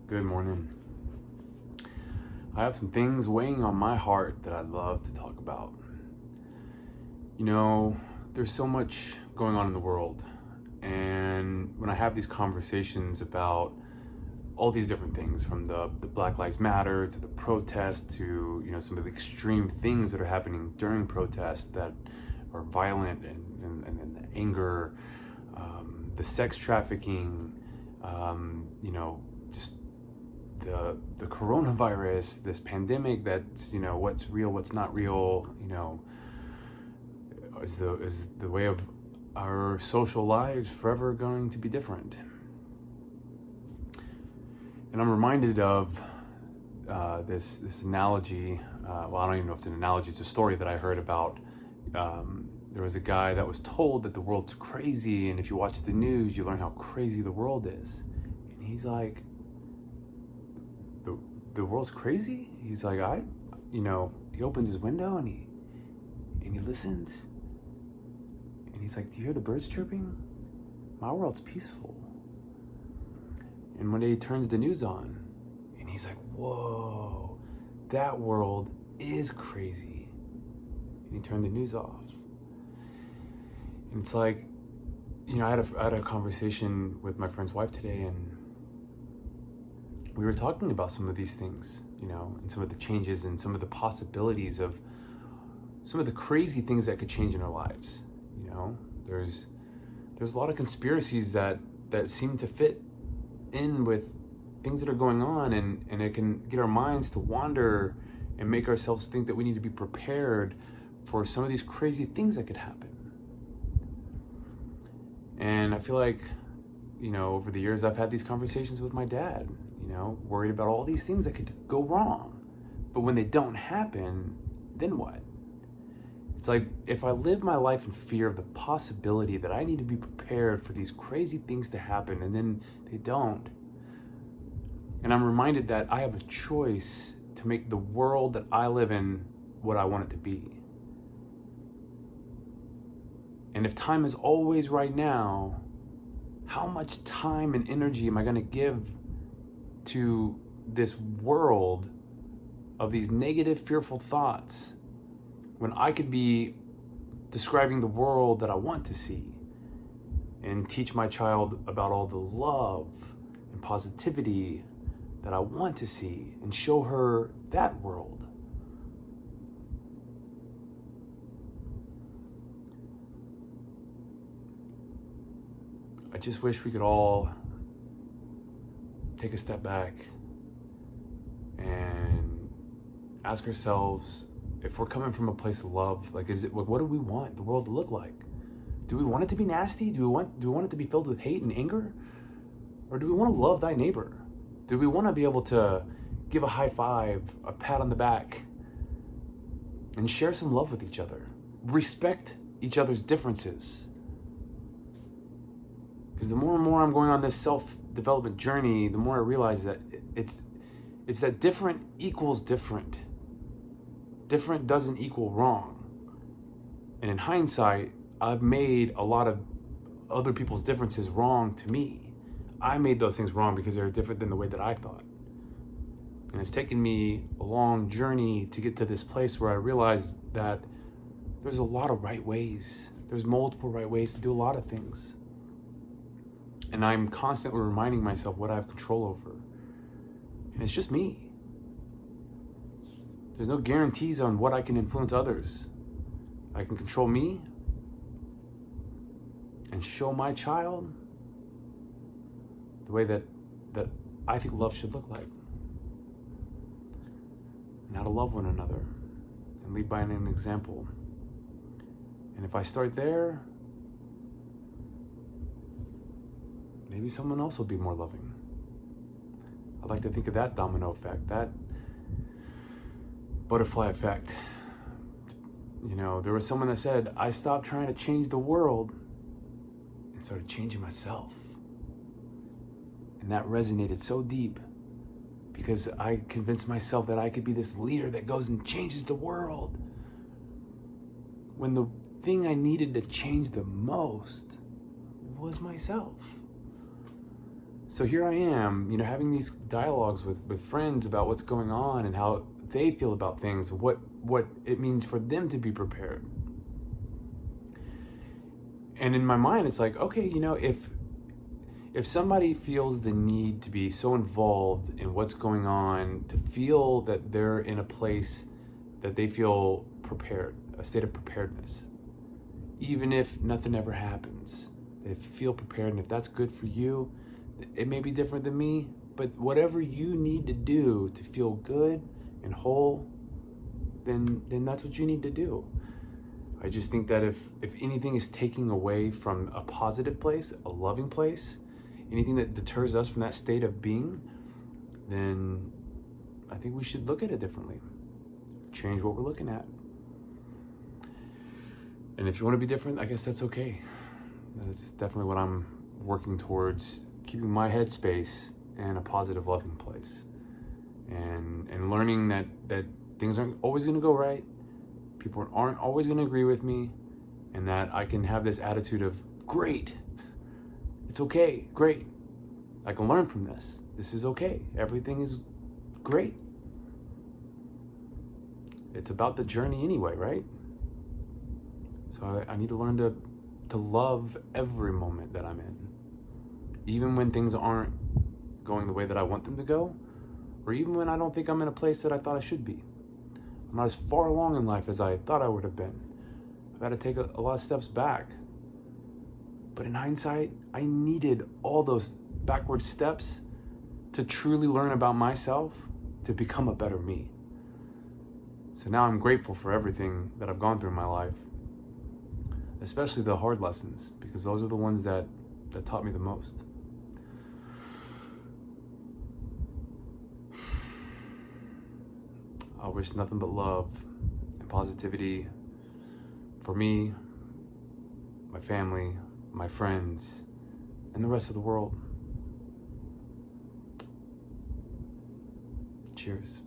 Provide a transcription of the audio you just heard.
Good morning. I have some things weighing on my heart that I'd love to talk about. You know, there's so much going on in the world, and when I have these conversations about all these different things, from the Black Lives Matter to the protests to, some of the extreme things that are happening during protests that are violent and the anger, the sex trafficking, just the coronavirus, this pandemic that's, what's real, what's not real, is the way of our social lives forever going to be different. And I'm reminded of this analogy. Well, I don't even know if it's an analogy. It's a story that I heard about. There was a guy that was told that the world's crazy, and if you watch the news, you learn how crazy the world is. And he's like, the world's crazy? He's like, he opens his window and he listens. And he's like, do you hear the birds chirping? My world's peaceful. And one day he turns the news on and he's like, whoa, that world is crazy. And he turned the news off. And it's like, I had a conversation with my friend's wife today, and we were talking about some of these things, and some of the changes and some of the possibilities of some of the crazy things that could change in our lives. There's a lot of conspiracies that seem to fit in with things that are going on, and it can get our minds to wander and make ourselves think that we need to be prepared for some of these crazy things that could happen. And I feel like, over the years I've had these conversations with my dad, worried about all these things that could go wrong. But when they don't happen, then what? It's like, if I live my life in fear of the possibility that I need to be prepared for these crazy things to happen, and then they don't, and I'm reminded that I have a choice to make the world that I live in what I want it to be. And if time is always right now, how much time and energy am I going to give to this world of these negative, fearful thoughts, when I could be describing the world that I want to see and teach my child about all the love and positivity that I want to see and show her that world? I just wish we could all take a step back and ask ourselves, if we're coming from a place of love, what do we want the world to look like? Do we want it to be nasty? Do we want it to be filled with hate and anger? Or do we want to love thy neighbor? Do we want to be able to give a high five, a pat on the back, and share some love with each other? Respect each other's differences. Because the more and more I'm going on this self-development journey, the more I realize that it's that different equals different. Different doesn't equal wrong. And in hindsight, I've made a lot of other people's differences wrong to me. I made those things wrong because they were different than the way that I thought. And it's taken me a long journey to get to this place where I realized that there's a lot of right ways. There's multiple right ways to do a lot of things. And I'm constantly reminding myself what I have control over. And it's just me. There's no guarantees on what I can influence others. I can control me and show my child the way that I think love should look like. And how to love one another and lead by an example. And if I start there, maybe someone else will be more loving. I like to think of that domino effect, that butterfly effect. There was someone that said, I stopped trying to change the world and started changing myself. And that resonated so deep, because I convinced myself that I could be this leader that goes and changes the world, when the thing I needed to change the most was myself. So here I am, having these dialogues with friends about what's going on and how they feel about things, what it means for them to be prepared. And in my mind, it's like, okay, if somebody feels the need to be so involved in what's going on, to feel that they're in a place that they feel prepared, a state of preparedness, even if nothing ever happens, they feel prepared. And if that's good for you, it may be different than me, but whatever you need to do to feel good and whole, then that's what you need to do. I just think that if anything is taking away from a positive place, a loving place, anything that deters us from that state of being, then I think we should look at it differently. Change what we're looking at. And if you want to be different, I guess that's okay. That's definitely what I'm working towards, keeping my headspace in a positive, loving place. And learning that things aren't always going to go right. People aren't always going to agree with me. And that I can have this attitude of, great. It's okay, great. I can learn from this. This is okay. Everything is great. It's about the journey anyway, right? So I need to learn to love every moment that I'm in. Even when things aren't going the way that I want them to go, or even when I don't think I'm in a place that I thought I should be. I'm not as far along in life as I thought I would have been. I've had to take a lot of steps back. But in hindsight, I needed all those backward steps to truly learn about myself, to become a better me. So now I'm grateful for everything that I've gone through in my life, especially the hard lessons, because those are the ones that taught me the most. I wish nothing but love and positivity for me, my family, my friends, and the rest of the world. Cheers.